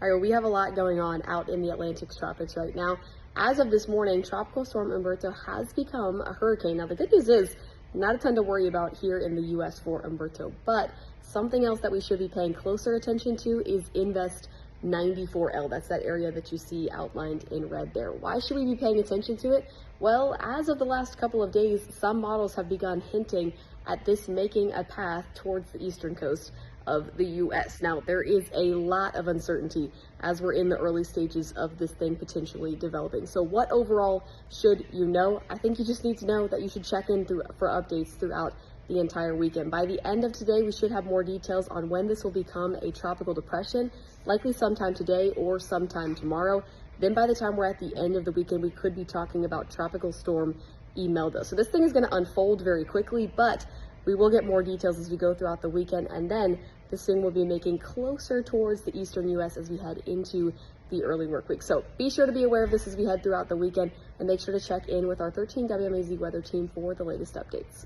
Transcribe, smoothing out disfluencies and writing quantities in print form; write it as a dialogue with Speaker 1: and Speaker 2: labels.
Speaker 1: All right, we have a lot going on out in the Atlantic tropics right now. As of this morning, Tropical Storm Humberto has become a hurricane. Now, the good news is not a ton to worry about here in the U.S. for Humberto, but something else that we should be paying closer attention to is Invest 94L. That's that area that you see outlined in red there. Why should we be paying attention to it? Well, as of the last couple of days, some models have begun hinting at this making a path towards the eastern coast of the U.S. Now, there is a lot of uncertainty as we're in the early stages of this thing potentially developing. So what overall should you know? I think you just need to know that you should check in for updates throughout the entire weekend. By the end of today, we should have more details on when this will become a tropical depression, likely sometime today or sometime tomorrow. Then by the time we're at the end of the weekend, we could be talking about Tropical Storm Imelda. So this thing is going to unfold very quickly, but we will get more details as we go throughout the weekend, and then this thing will be making closer towards the eastern U.S. as we head into the early work week. So be sure to be aware of this as we head throughout the weekend, and make sure to check in with our 13 WMAZ weather team for the latest updates.